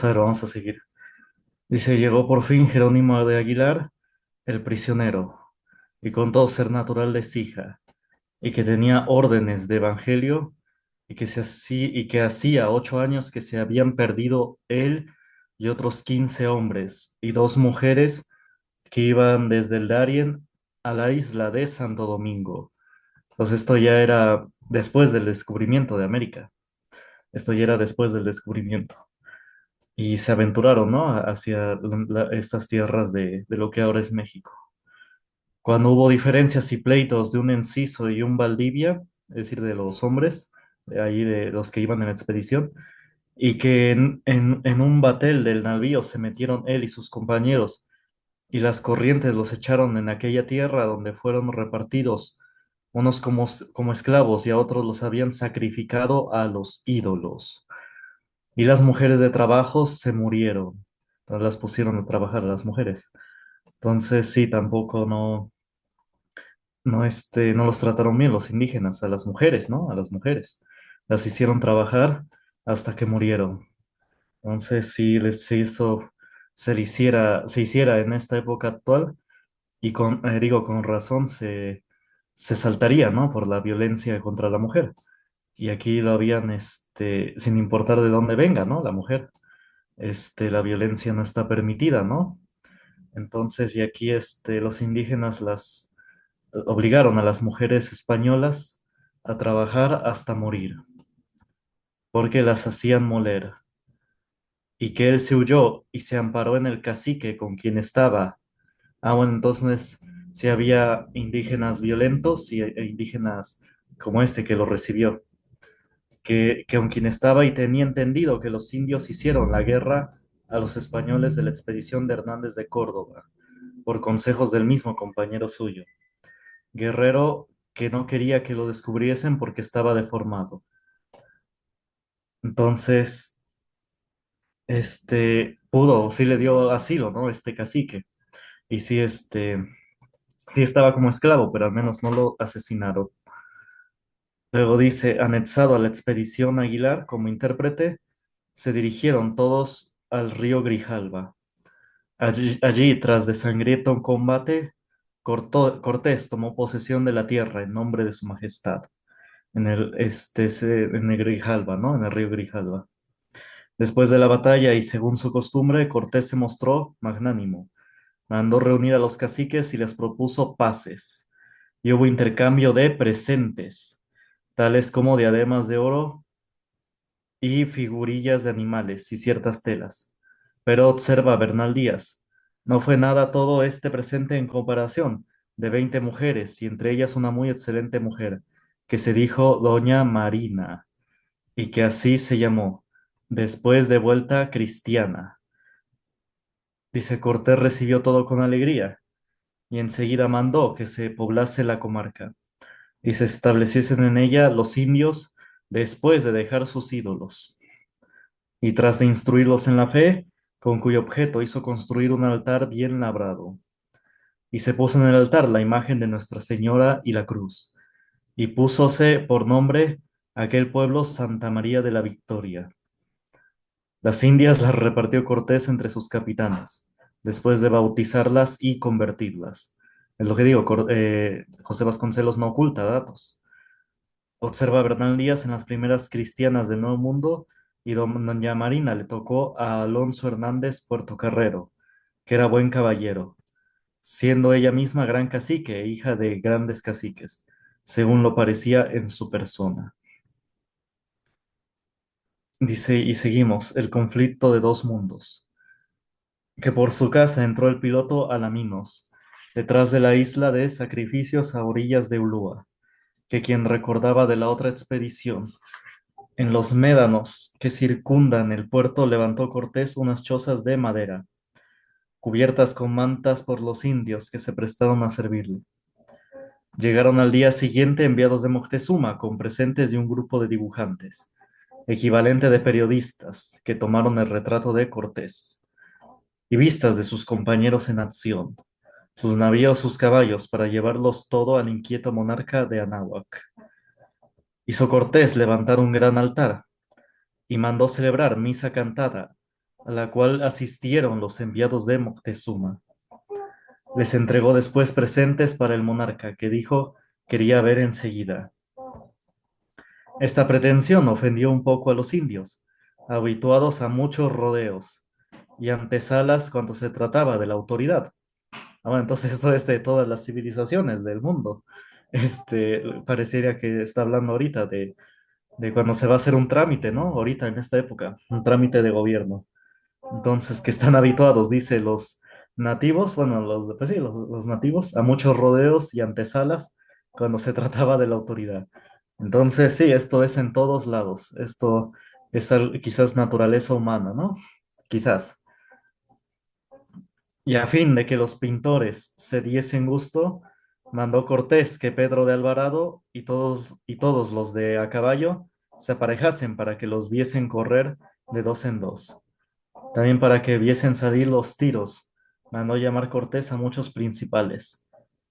Vamos a ver, vamos a seguir. Dice, llegó por fin Jerónimo de Aguilar, el prisionero, y contó ser natural de Sija, y que tenía órdenes de evangelio, y que hacía 8 años que se habían perdido él y otros 15 hombres, y dos mujeres que iban desde el Darién a la isla de Santo Domingo. Entonces esto ya era después del descubrimiento de América. Esto ya era después del descubrimiento. Y se aventuraron, ¿no? Hacia estas tierras de lo que ahora es México. Cuando hubo diferencias y pleitos de un Enciso y un Valdivia, es decir, de los hombres, de ahí de los que iban en la expedición, y que en un batel del navío se metieron él y sus compañeros, y las corrientes los echaron en aquella tierra donde fueron repartidos, unos como esclavos y a otros los habían sacrificado a los ídolos. Y las mujeres de trabajo se murieron. Entonces las pusieron a trabajar a las mujeres. Entonces sí, tampoco no los trataron bien los indígenas, a las mujeres, ¿no? A las mujeres. Las hicieron trabajar hasta que murieron. Entonces sí se hiciera en esta época actual, y digo, con razón se saltaría, ¿no? Por la violencia contra la mujer. Y aquí lo habían, sin importar de dónde venga, ¿no? La mujer. La violencia no está permitida, ¿no? Entonces, y aquí los indígenas las obligaron a las mujeres españolas a trabajar hasta morir, porque las hacían moler, y que él se huyó y se amparó en el cacique con quien estaba. Ah, bueno, entonces, si había indígenas violentos e indígenas como este que lo recibió, que con quien estaba y tenía entendido que los indios hicieron la guerra a los españoles de la expedición de Hernández de Córdoba, por consejos del mismo compañero suyo, guerrero que no quería que lo descubriesen porque estaba deformado. Entonces, sí le dio asilo, ¿no? Este cacique. Y sí, sí estaba como esclavo, pero al menos no lo asesinaron. Luego dice, anexado a la expedición Aguilar como intérprete, se dirigieron todos al río Grijalba. Allí, tras de sangriento combate, Cortés tomó posesión de la tierra en nombre de su majestad, en el Grijalba, ¿no? En el río Grijalba. Después de la batalla y según su costumbre, Cortés se mostró magnánimo. Mandó reunir a los caciques y les propuso paces. Y hubo intercambio de presentes, tales como diademas de oro y figurillas de animales y ciertas telas. Pero observa Bernal Díaz, no fue nada todo este presente en comparación de 20 mujeres, y entre ellas una muy excelente mujer, que se dijo Doña Marina, y que así se llamó, después de vuelta cristiana. Dice, Cortés recibió todo con alegría, y enseguida mandó que se poblase la comarca, y se estableciesen en ella los indios después de dejar sus ídolos. Y tras de instruirlos en la fe, con cuyo objeto hizo construir un altar bien labrado. Y se puso en el altar la imagen de Nuestra Señora y la cruz. Y púsose por nombre aquel pueblo Santa María de la Victoria. Las indias las repartió Cortés entre sus capitanes, después de bautizarlas y convertirlas. Es lo que digo, José Vasconcelos no oculta datos. Observa Bernal Díaz en las primeras cristianas del Nuevo Mundo, y doña Marina le tocó a Alonso Hernández Puertocarrero, que era buen caballero, siendo ella misma gran cacique e hija de grandes caciques, según lo parecía en su persona. Dice, y seguimos, el conflicto de dos mundos. Que por su casa entró el piloto Alaminos, detrás de la isla de Sacrificios a orillas de Ulúa, que quien recordaba de la otra expedición. En los médanos que circundan el puerto levantó Cortés unas chozas de madera, cubiertas con mantas por los indios que se prestaron a servirle. Llegaron al día siguiente enviados de Moctezuma con presentes de un grupo de dibujantes, equivalente de periodistas, que tomaron el retrato de Cortés y vistas de sus compañeros en acción, sus navíos, sus caballos, para llevarlos todo al inquieto monarca de Anáhuac. Hizo Cortés levantar un gran altar y mandó celebrar misa cantada a la cual asistieron los enviados de Moctezuma. Les entregó después presentes para el monarca, que dijo quería ver enseguida. Esta pretensión ofendió un poco a los indios, habituados a muchos rodeos y antesalas cuando se trataba de la autoridad. Bueno, entonces esto es de todas las civilizaciones del mundo. Parecería que está hablando ahorita de cuando se va a hacer un trámite, ¿no? Ahorita en esta época, un trámite de gobierno. Entonces, que están habituados, dice los nativos, bueno, pues sí, los nativos, a muchos rodeos y antesalas cuando se trataba de la autoridad. Entonces, sí, esto es en todos lados. Esto es quizás naturaleza humana, ¿no? Quizás. Y a fin de que los pintores se diesen gusto, mandó Cortés que Pedro de Alvarado y todos los de a caballo se aparejasen para que los viesen correr de dos en dos. También para que viesen salir los tiros, mandó llamar Cortés a muchos principales,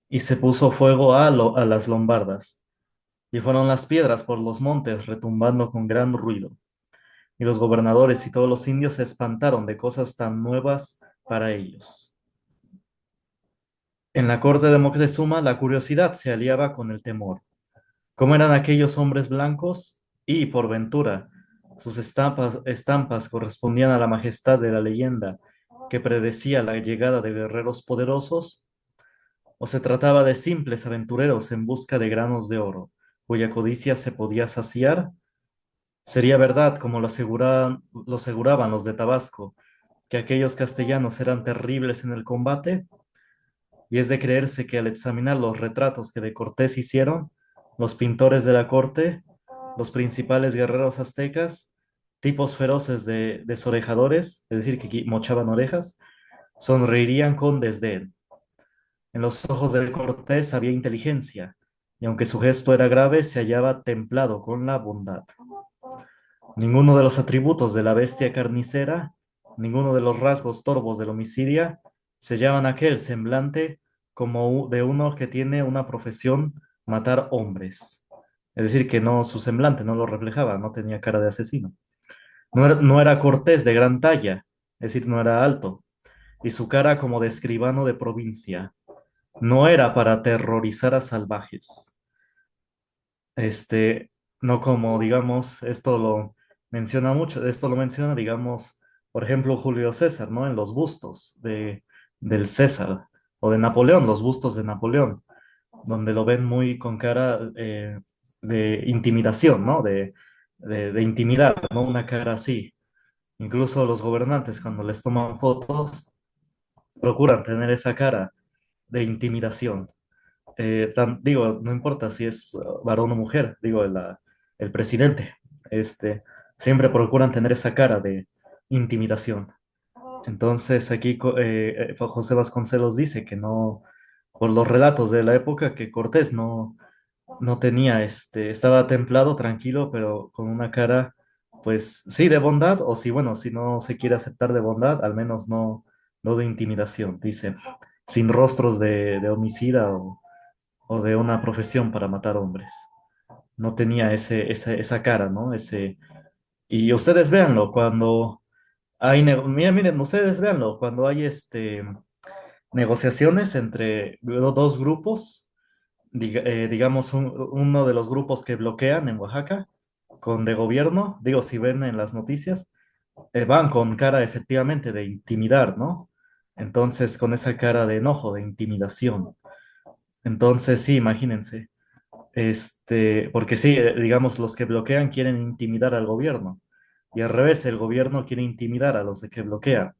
y se puso fuego a las lombardas, y fueron las piedras por los montes retumbando con gran ruido, y los gobernadores y todos los indios se espantaron de cosas tan nuevas para ellos. En la corte de Moctezuma la curiosidad se aliaba con el temor. ¿Cómo eran aquellos hombres blancos? Y, por ventura, sus estampas correspondían a la majestad de la leyenda que predecía la llegada de guerreros poderosos, o se trataba de simples aventureros en busca de granos de oro, cuya codicia se podía saciar. Sería verdad, como lo aseguraban los de Tabasco, que aquellos castellanos eran terribles en el combate, y es de creerse que al examinar los retratos que de Cortés hicieron, los pintores de la corte, los principales guerreros aztecas, tipos feroces de desorejadores, es decir, que mochaban orejas, sonreirían con desdén. En los ojos de Cortés había inteligencia, y aunque su gesto era grave, se hallaba templado con la bondad. Ninguno de los atributos de la bestia carnicera, ninguno de los rasgos torvos del homicidia, sellaban aquel semblante como de uno que tiene una profesión matar hombres. Es decir, que no, su semblante no lo reflejaba, no tenía cara de asesino. No era Cortés de gran talla, es decir, no era alto, y su cara como de escribano de provincia. No era para aterrorizar a salvajes. Este, no como, digamos, esto lo menciona, digamos, por ejemplo, Julio César, ¿no? En los bustos del César, o de Napoleón, los bustos de Napoleón, donde lo ven muy con cara de intimidación, ¿no? De intimidar, ¿no? Una cara así. Incluso los gobernantes, cuando les toman fotos, procuran tener esa cara de intimidación. Digo, no importa si es varón o mujer, digo, el presidente, este, siempre procuran tener esa cara de intimidación. Entonces aquí José Vasconcelos dice que no, por los relatos de la época, que Cortés no tenía, estaba templado, tranquilo, pero con una cara, pues sí, de bondad, o si, bueno, si no se quiere aceptar de bondad, al menos no de intimidación, dice, sin rostros de homicida o de una profesión para matar hombres. No tenía esa cara, ¿no? Y ustedes véanlo, cuando miren, ustedes véanlo, cuando hay negociaciones entre dos grupos, digamos uno de los grupos que bloquean en Oaxaca, con de gobierno, digo, si ven en las noticias, van con cara efectivamente de intimidar, ¿no? Entonces, con esa cara de enojo, de intimidación. Entonces, sí, imagínense. Porque sí, digamos, los que bloquean quieren intimidar al gobierno y al revés, el gobierno quiere intimidar a los de que bloquean.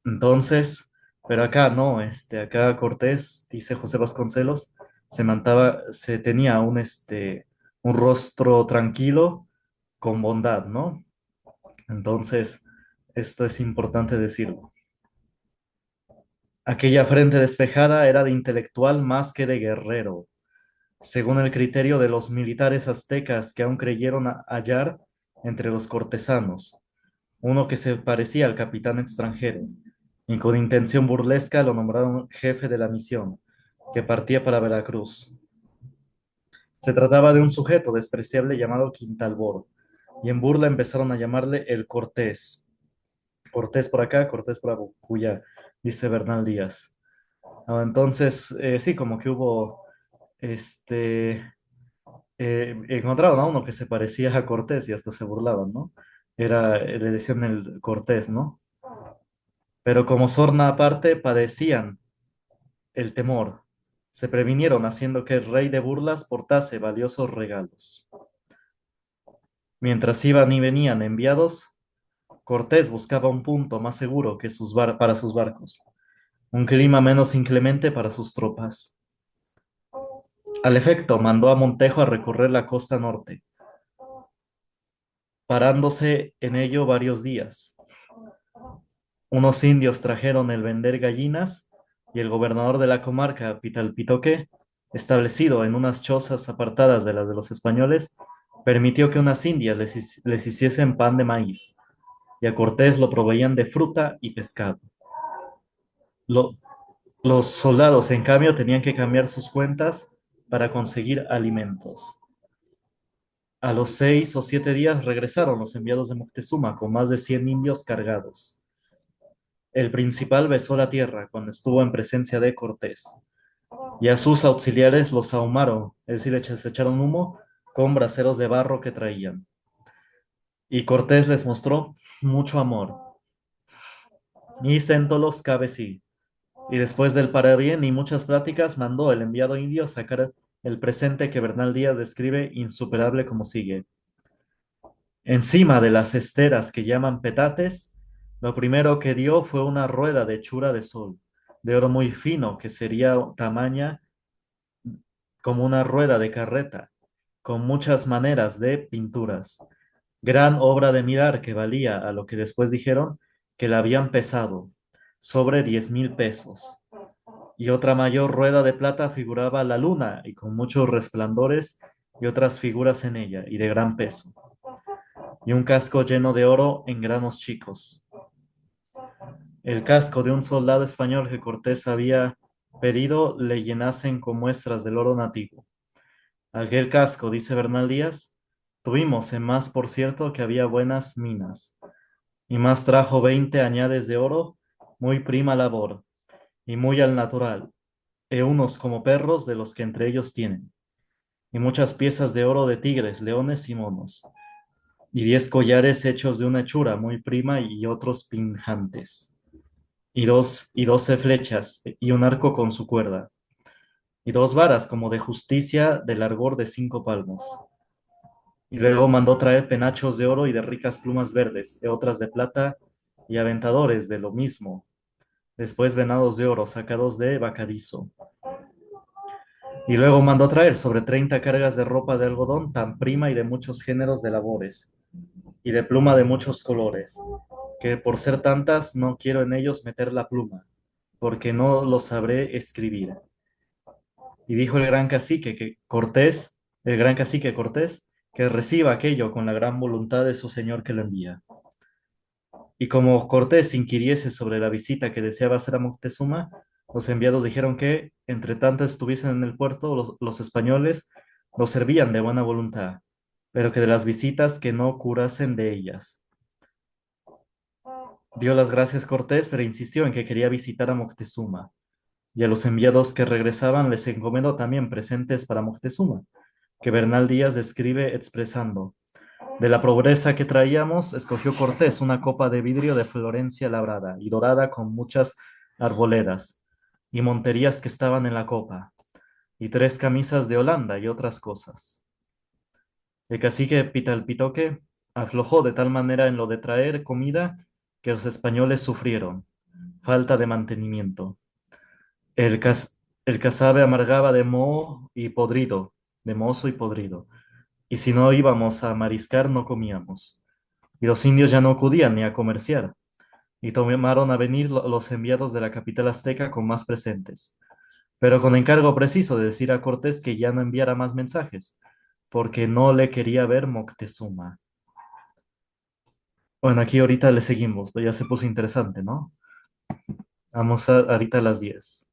Entonces, pero acá no, acá Cortés, dice José Vasconcelos, se tenía un rostro tranquilo con bondad, ¿no? Entonces, esto es importante decirlo. Aquella frente despejada era de intelectual más que de guerrero, según el criterio de los militares aztecas que aún creyeron hallar entre los cortesanos, uno que se parecía al capitán extranjero, y con intención burlesca lo nombraron jefe de la misión, que partía para Veracruz. Se trataba de un sujeto despreciable llamado Quintalbor, y en burla empezaron a llamarle el Cortés. Cortés por acá, Cortés por Abucuya, dice Bernal Díaz. Entonces, sí, como que hubo, este, encontraron a uno que se parecía a Cortés y hasta se burlaban, ¿no? Le decían el Cortés, ¿no? Pero como sorna aparte, padecían el temor. Se previnieron haciendo que el rey de burlas portase valiosos regalos. Mientras iban y venían enviados, Cortés buscaba un punto más seguro que para sus barcos, un clima menos inclemente para sus tropas. Al efecto, mandó a Montejo a recorrer la costa norte, parándose en ello varios días. Unos indios trajeron el vender gallinas y el gobernador de la comarca, Pitalpitoque, establecido en unas chozas apartadas de las de los españoles, permitió que unas indias les hiciesen pan de maíz y a Cortés lo proveían de fruta y pescado. Lo- los soldados, en cambio, tenían que cambiar sus cuentas para conseguir alimentos. A los 6 o 7 días regresaron los enviados de Moctezuma con más de 100 indios cargados. El principal besó la tierra cuando estuvo en presencia de Cortés, y a sus auxiliares los ahumaron, es decir, les echaron humo con braseros de barro que traían. Y Cortés les mostró mucho amor, y séntolos cabe sí. Y después del parabién y muchas pláticas, mandó el enviado indio sacar el presente que Bernal Díaz describe insuperable como sigue. Encima de las esteras que llaman petates, lo primero que dio fue una rueda de hechura de sol, de oro muy fino, que sería tamaña como una rueda de carreta, con muchas maneras de pinturas. Gran obra de mirar que valía, a lo que después dijeron, que la habían pesado, sobre 10,000 pesos. Y otra mayor rueda de plata figuraba la luna, y con muchos resplandores y otras figuras en ella, y de gran peso. Y un casco lleno de oro en granos chicos. El casco de un soldado español que Cortés había pedido le llenasen con muestras del oro nativo. Aquel casco, dice Bernal Díaz, tuvimos en más por cierto que había buenas minas, y más trajo 20 añades de oro, muy prima labor, y muy al natural, e unos como perros de los que entre ellos tienen, y muchas piezas de oro de tigres, leones y monos, y 10 collares hechos de una hechura muy prima y otros pinjantes, y 12 flechas, y un arco con su cuerda, y 2 varas como de justicia de largor de 5 palmos. Y luego mandó traer penachos de oro y de ricas plumas verdes, y otras de plata, y aventadores de lo mismo. Después venados de oro sacados de Bacadizo. Y luego mandó traer sobre 30 cargas de ropa de algodón tan prima y de muchos géneros de labores, y de pluma de muchos colores, que por ser tantas no quiero en ellos meter la pluma, porque no lo sabré escribir. Y dijo el gran cacique Cortés, que reciba aquello con la gran voluntad de su señor que lo envía. Y como Cortés inquiriese sobre la visita que deseaba hacer a Moctezuma, los enviados dijeron que, entre tanto estuviesen en el puerto, los españoles los servían de buena voluntad, pero que de las visitas que no curasen de ellas. Dio las gracias Cortés, pero insistió en que quería visitar a Moctezuma, y a los enviados que regresaban les encomendó también presentes para Moctezuma, que Bernal Díaz describe expresando: de la pobreza que traíamos, escogió Cortés una copa de vidrio de Florencia labrada y dorada con muchas arboledas y monterías que estaban en la copa, y 3 camisas de Holanda y otras cosas. El cacique Pitalpitoque aflojó de tal manera en lo de traer comida que los españoles sufrieron falta de mantenimiento. El, cas- el casabe amargaba de mozo y podrido, y si no íbamos a mariscar no comíamos. Y los indios ya no acudían ni a comerciar, y tomaron a venir los enviados de la capital azteca con más presentes, pero con encargo preciso de decir a Cortés que ya no enviara más mensajes, porque no le quería ver Moctezuma. Bueno, aquí ahorita le seguimos, pues ya se puso interesante, ¿no? Vamos ahorita a las 10.